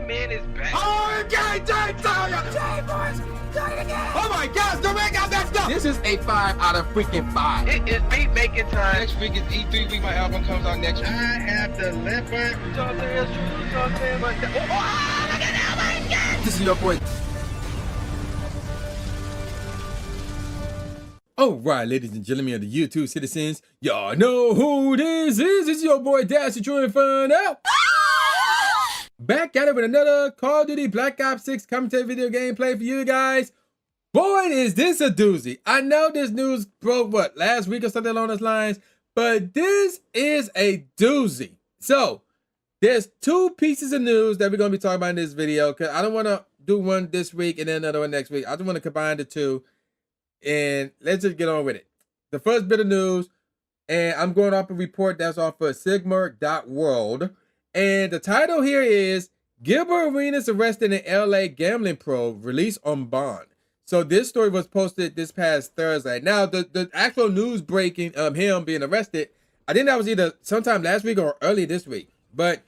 man is back. Oh, okay, boys. Oh my gosh, the man got that stuff. This is a 5 out of freaking 5. It is beat making time. Next week is E3 week. My album comes out next week. I have the leopard. You know what I'm saying? You know what I'm saying? But look at that, my God. This is your boy. All right, ladies and gentlemen of the YouTube citizens, y'all know who this is. It's your boy Dash, the True Inferno. Back at it with another Call of Duty Black Ops 6 commentary video gameplay for you guys. Boy, is this a doozy. I know this news broke, last week or something along those lines, but this is a doozy. So, there's 2 pieces of news that we're going to be talking about in this video, because I don't want to do one this week and then another one next week. I just want to combine the 2. And let's just get on with it. The first bit of news, and I'm going off a report that's off of Sigma.world. And the title here is Gilbert Arenas arrested in LA gambling pro released on bond. So this story was posted this past Thursday. Now, the actual news breaking of him being arrested, I think that was either sometime last week or early this week. But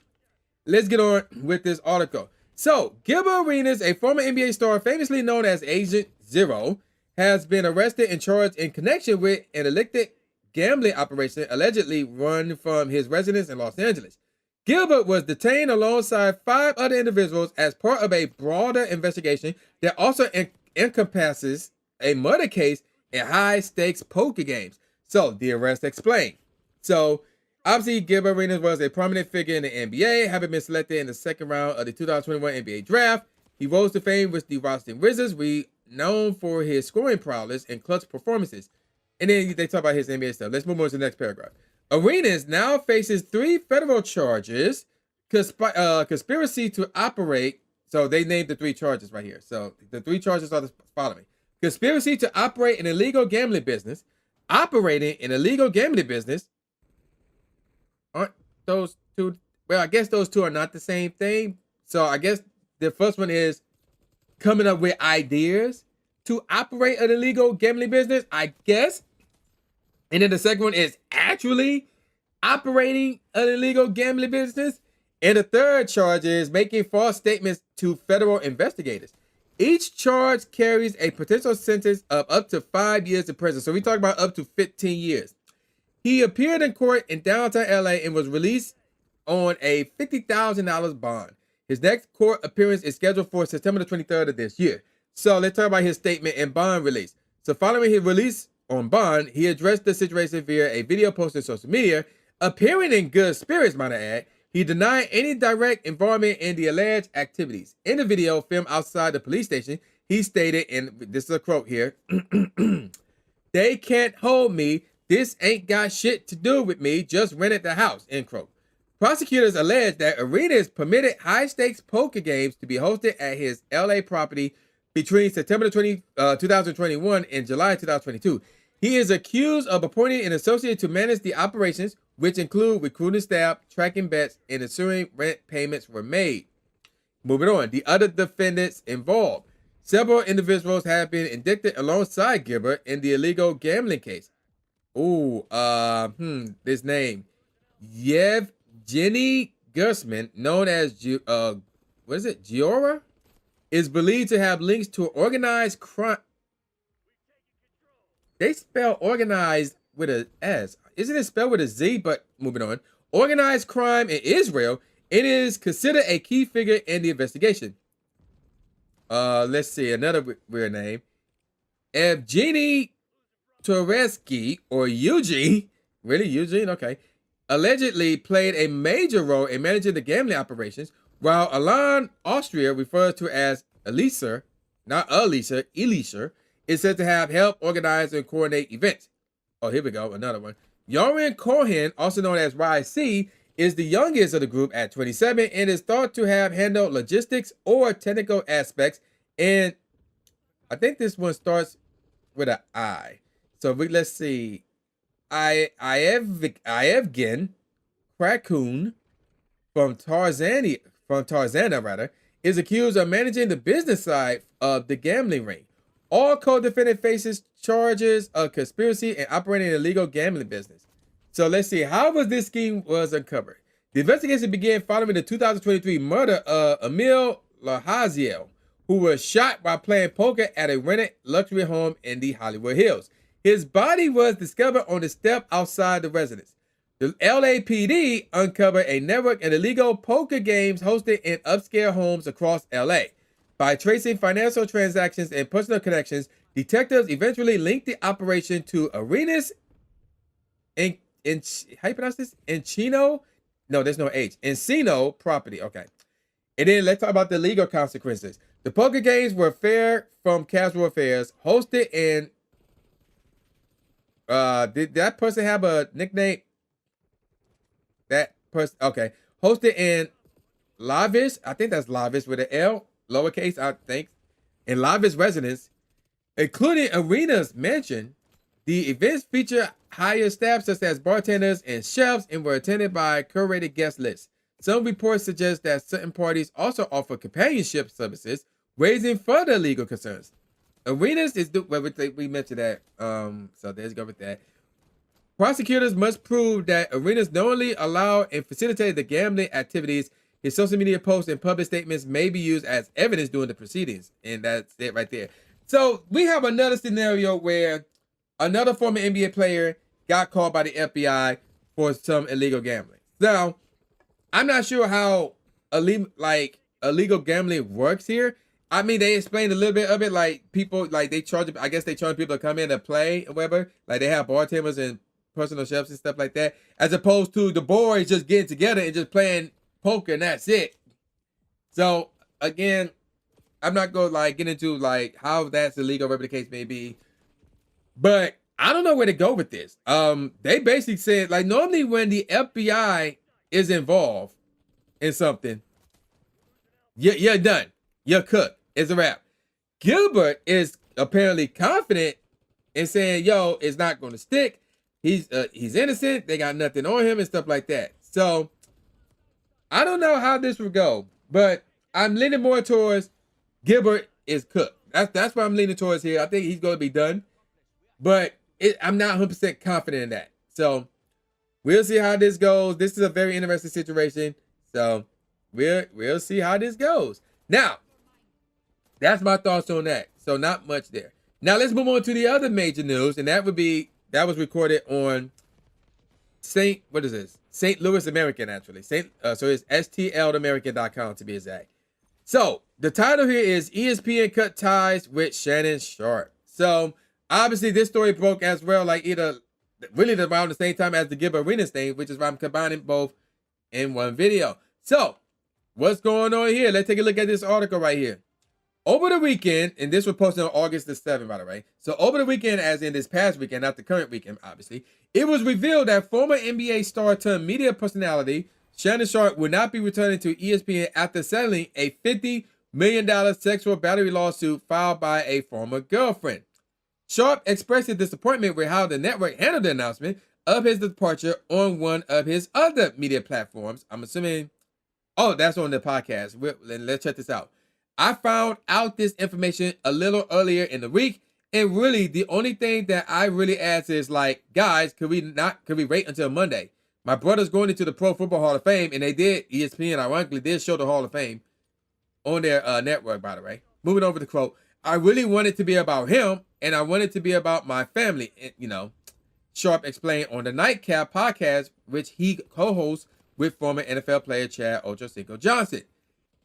let's get on with this article. So, Gilbert Arenas, a former NBA star famously known as Agent Zero, has been arrested and charged in connection with an illicit gambling operation allegedly run from his residence in Los Angeles. Gilbert was detained alongside 5 other individuals as part of a broader investigation that also encompasses a murder case and high-stakes poker games. So, the arrest explained. So, obviously, Gilbert Arenas was a prominent figure in the NBA, having been selected in the second round of the 2021 NBA draft. He rose to fame with the Washington Wizards, known for his scoring prowess and clutch performances. And then they talk about his NBA stuff. Let's move on to the next paragraph. Arenas now faces 3 federal charges, conspiracy to operate. So they named the 3 charges right here. So the 3 charges are the following: conspiracy to operate an illegal gambling business, operating an illegal gambling business. Aren't those 2? Well, I guess those 2 are not the same thing. So I guess the first one is coming up with ideas to operate an illegal gambling business, I guess. And then the second one is actually operating an illegal gambling business. And the third charge is making false statements to federal investigators. Each charge carries a potential sentence of up to 5 years in prison. So we talk about up to 15 years. He appeared in court in downtown LA and was released on a $50,000 bond. His next court appearance is scheduled for September the 23rd of this year. So let's talk about his statement and bond release. So following his release on bond, he addressed the situation via a video posted on social media. Appearing in good spirits, might I add, he denied any direct involvement in the alleged activities. In the video filmed outside the police station, he stated, and this is a quote here, "They can't hold me. This ain't got shit to do with me. Just rented the house," end quote. Prosecutors allege that Arenas permitted high-stakes poker games to be hosted at his LA property between September 2021 and July 2022. He is accused of appointing an associate to manage the operations, which include recruiting staff, tracking bets, and ensuring rent payments were made. Moving on, the other defendants involved. Several individuals have been indicted alongside Gilbert in the illegal gambling case. This name, Yevgeny Gersman, known as Giora, is believed to have links to organized crime. They spell organized with a S. Isn't it spelled with a Z? But moving on. Organized crime in Israel. It is considered a key figure in the investigation. Let's see. Another weird name. Evgeny Toresky, or Eugene. Really? Eugene? Okay. Allegedly played a major role in managing the gambling operations, while Alan Austria, referred to as Elisa, not Elisa, is said to have helped organize and coordinate events. Oh, here we go, another one. Yoren Cohen, also known as YC, is the youngest of the group at 27 and is thought to have handled logistics or technical aspects. And I think this one starts with an I. So let's see. Ievgen Krakun from Tarzana, is accused of managing the business side of the gambling ring. All co-defendant faces charges of conspiracy and operating an illegal gambling business. So let's see, how was this scheme was uncovered? The investigation began following the 2023 murder of Emil Lahaziel, who was shot while playing poker at a rented luxury home in the Hollywood Hills. His body was discovered on the step outside the residence. The LAPD uncovered a network of illegal poker games hosted in upscale homes across LA. By tracing financial transactions and personal connections, detectives eventually linked the operation to Arenas in how you pronounce this? Encino? No, there's no H. Encino property. Okay. And then let's talk about the legal consequences. The poker games were fair from casual affairs, hosted in did that person have a nickname? That person, okay. Hosted in lavish, I think that's lavish with an L, lowercase, I think, in lavish residence, including Arenas mansion. The events feature hired staff such as bartenders and chefs and were attended by curated guest lists. Some reports suggest that certain parties also offer companionship services, raising further legal concerns. Arenas is we mentioned that, so there's go with that. Prosecutors must prove that Arenas knowingly allowed and facilitated the gambling activities. His social media posts and public statements may be used as evidence during the proceedings, and that's it right there. So we have another scenario where another former NBA player got caught by the FBI for some illegal gambling. Now, I'm not sure how illegal gambling works here. I mean, they explained a little bit of it, like people, like they charge, I guess they charge people to come in and play or whatever. Like they have bartenders and personal chefs and stuff like that, as opposed to the boys just getting together and just playing poker and that's it. So again, I'm not going to get into how that's illegal, whatever the case may be. But I don't know where to go with this. They basically said, normally when the FBI is involved in something, you're done. You're cooked. It's a wrap. Gilbert is apparently confident in saying, yo, it's not going to stick. He's innocent. They got nothing on him and stuff like that. So I don't know how this would go, but I'm leaning more towards Gilbert is cooked. That's what I'm leaning towards here. I think he's going to be done. But I'm not 100% confident in that. So we'll see how this goes. This is a very interesting situation. So we'll see how this goes. Now, that's my thoughts on that. So not much there. Now let's move on to the other major news, and that was recorded on St. Louis American, actually. So it's stlamerican.com to be exact. So the title here is ESPN cut ties with Shannon Sharpe. So obviously, this story broke as well, either really around the same time as the Gilbert Arenas thing, which is why I'm combining both in one video. So, what's going on here? Let's take a look at this article right here. Over the weekend, and this was posted on August the 7th, by the way. So, over the weekend, as in this past weekend, not the current weekend, obviously, it was revealed that former NBA star turned media personality Shannon Sharpe will not be returning to ESPN after settling a $50 million sexual battery lawsuit filed by a former girlfriend. Sharpe expressed his disappointment with how the network handled the announcement of his departure on one of his other media platforms. I'm assuming, that's on the podcast. Let's check this out. I found out this information a little earlier in the week, and really the only thing that I really ask is guys, could we wait until Monday? My brother's going into the Pro Football Hall of Fame, and ESPN ironically did show the Hall of Fame on their network, by the way. Moving over to quote, I really want it to be about him, and I want it to be about my family, Sharpe explained on the Nightcap podcast, which he co-hosts with former NFL player Chad Ochocinco Johnson.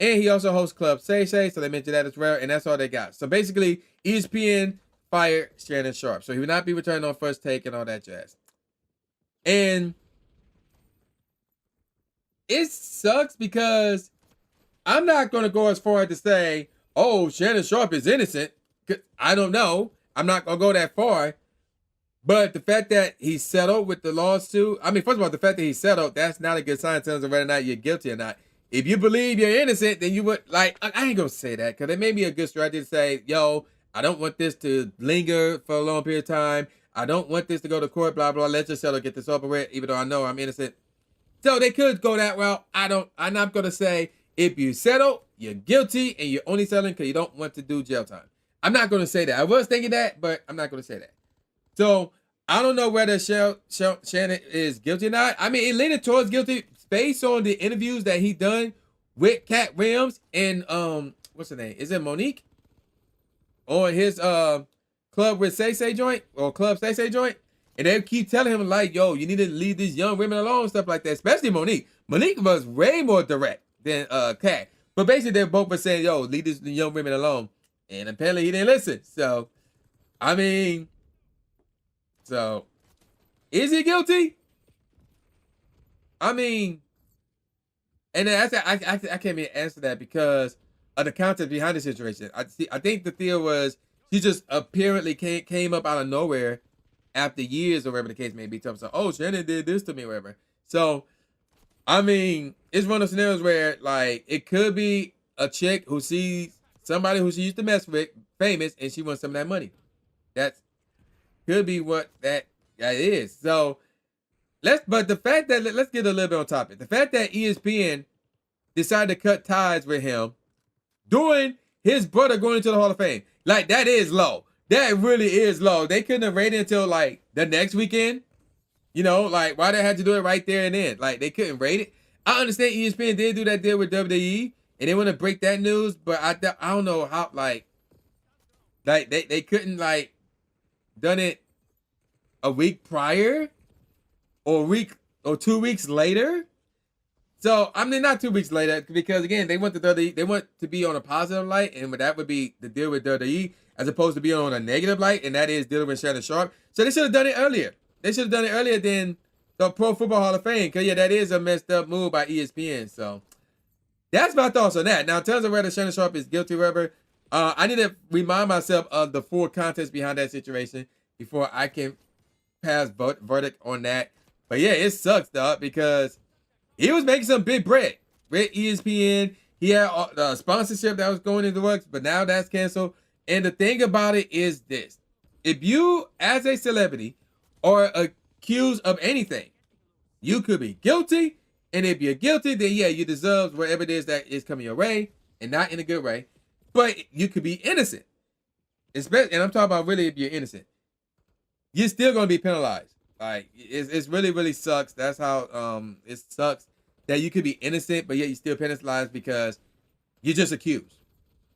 And he also hosts Club Say Say, so they mentioned that as well, and that's all they got. So basically, ESPN fired Shannon Sharpe, so he will not be returning on First Take and all that jazz. And it sucks because I'm not going to go as far as to say, Shannon Sharpe is innocent. I don't know. I'm not going to go that far. But the fact that he settled with the lawsuit, first of all, the fact that he settled, that's not a good sign in terms of whether or not you're guilty or not. If you believe you're innocent, then you would, I ain't going to say that, because it may be a good strategy to say, I don't want this to linger for a long period of time. I don't want this to go to court, blah, blah. Let's just settle, get this over with, even though I know I'm innocent. So they could go that route. I'm not going to say, if you settle, you're guilty, and you're only settling because you don't want to do jail time. I'm not going to say that. I was thinking that, but I'm not going to say that. So I don't know whether Shannon is guilty or not. It leaning towards guilty based on the interviews that he done with Cat Williams and what's her name? Is it Monique? On his Club with Say joint or Club Say joint, and they keep telling him like, yo, you need to leave these young women alone, stuff like that. Especially Monique. Monique was way more direct than Cat. But basically, they both were saying, yo, leave these young women alone. And apparently, he didn't listen. So, I mean, is he guilty? I mean, and then I can't even answer that because of the context behind the situation. I think the theory was she just apparently came up out of nowhere after years or whatever the case may be. So, oh, Shannon did this to me or whatever. So, I mean, it's one of those scenarios where, like, it could be a chick who sees somebody who she used to mess with, famous, and she wants some of that money. That could be what that is. So, let's get a little bit on topic. The fact that ESPN decided to cut ties with him during his brother going into the Hall of Fame, like, that is low. That really is low. They couldn't have rated until, like, the next weekend. You know, like, why they had to do it right there and then? Like, they couldn't rate it. I understand ESPN did do that deal with WWE, and they want to break that news, but I don't know how, like they couldn't, like, done it a week prior or a week or 2 weeks later. So, I mean, not 2 weeks later, because, again, they want to be on a positive light, and that would be the deal with WWE, as opposed to being on a negative light, and that is dealing with Shannon Sharpe. So, they should have done it earlier. They should have done it earlier than the Pro Football Hall of Fame, because, yeah, that is a messed up move by ESPN. So, that's my thoughts on that. Now, in terms of whether Shannon Sharpe is guilty or whatever, I need to remind myself of the full context behind that situation before I can pass verdict on that. But, yeah, it sucks, dog, because he was making some big bread with ESPN. He had the sponsorship that was going into the works, but now that's canceled. And the thing about it is this. If you, as a celebrity, are accused of anything, you could be guilty. And if you're guilty, then, yeah, you deserve whatever it is that is coming your way, and not in a good way. But you could be innocent. Especially, and I'm talking about really if you're innocent. You're still going to be penalized. Like, it's really, really sucks. That's how it sucks that you could be innocent, but yet you're still penalized because you're just accused.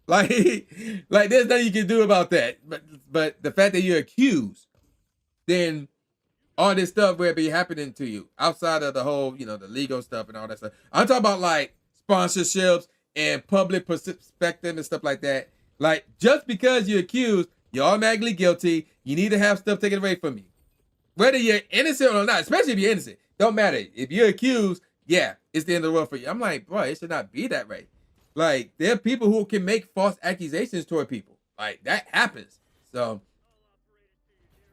Like, there's nothing you can do about that. But the fact that you're accused, then all this stuff will be happening to you outside of the whole, the legal stuff and all that stuff. I'm talking about, like, sponsorships and public perspective and stuff like that. Like, just because you're accused, you're automatically guilty. You need to have stuff taken away from you. Whether you're innocent or not, especially if you're innocent, don't matter. If you're accused, yeah, it's the end of the world for you. I'm like, bro, it should not be that way. Like, there are people who can make false accusations toward people. Like, that happens. So,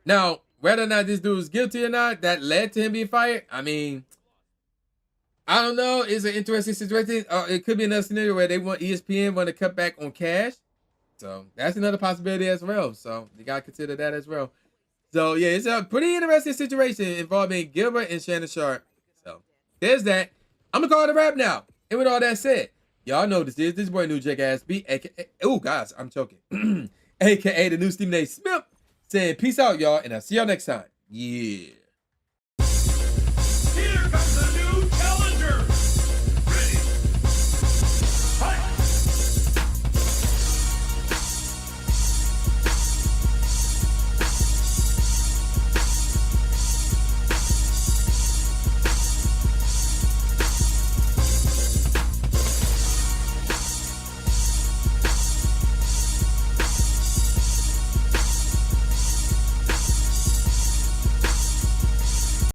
now, whether or not this dude is guilty or not, that led to him being fired, I mean, I don't know. It's an interesting situation. It could be another scenario where ESPN want to cut back on cash. So, that's another possibility as well. So, you got to consider that as well. So, yeah, it's a pretty interesting situation involving Gilbert and Shannon Sharpe. So, there's that. I'm going to call it a wrap now. And with all that said, y'all know this boy New Jake Ass B, a.k.a. Oh, guys, I'm choking. a.k.a. the new Stephen A. Smith, saying peace out, y'all, and I'll see y'all next time. Yeah.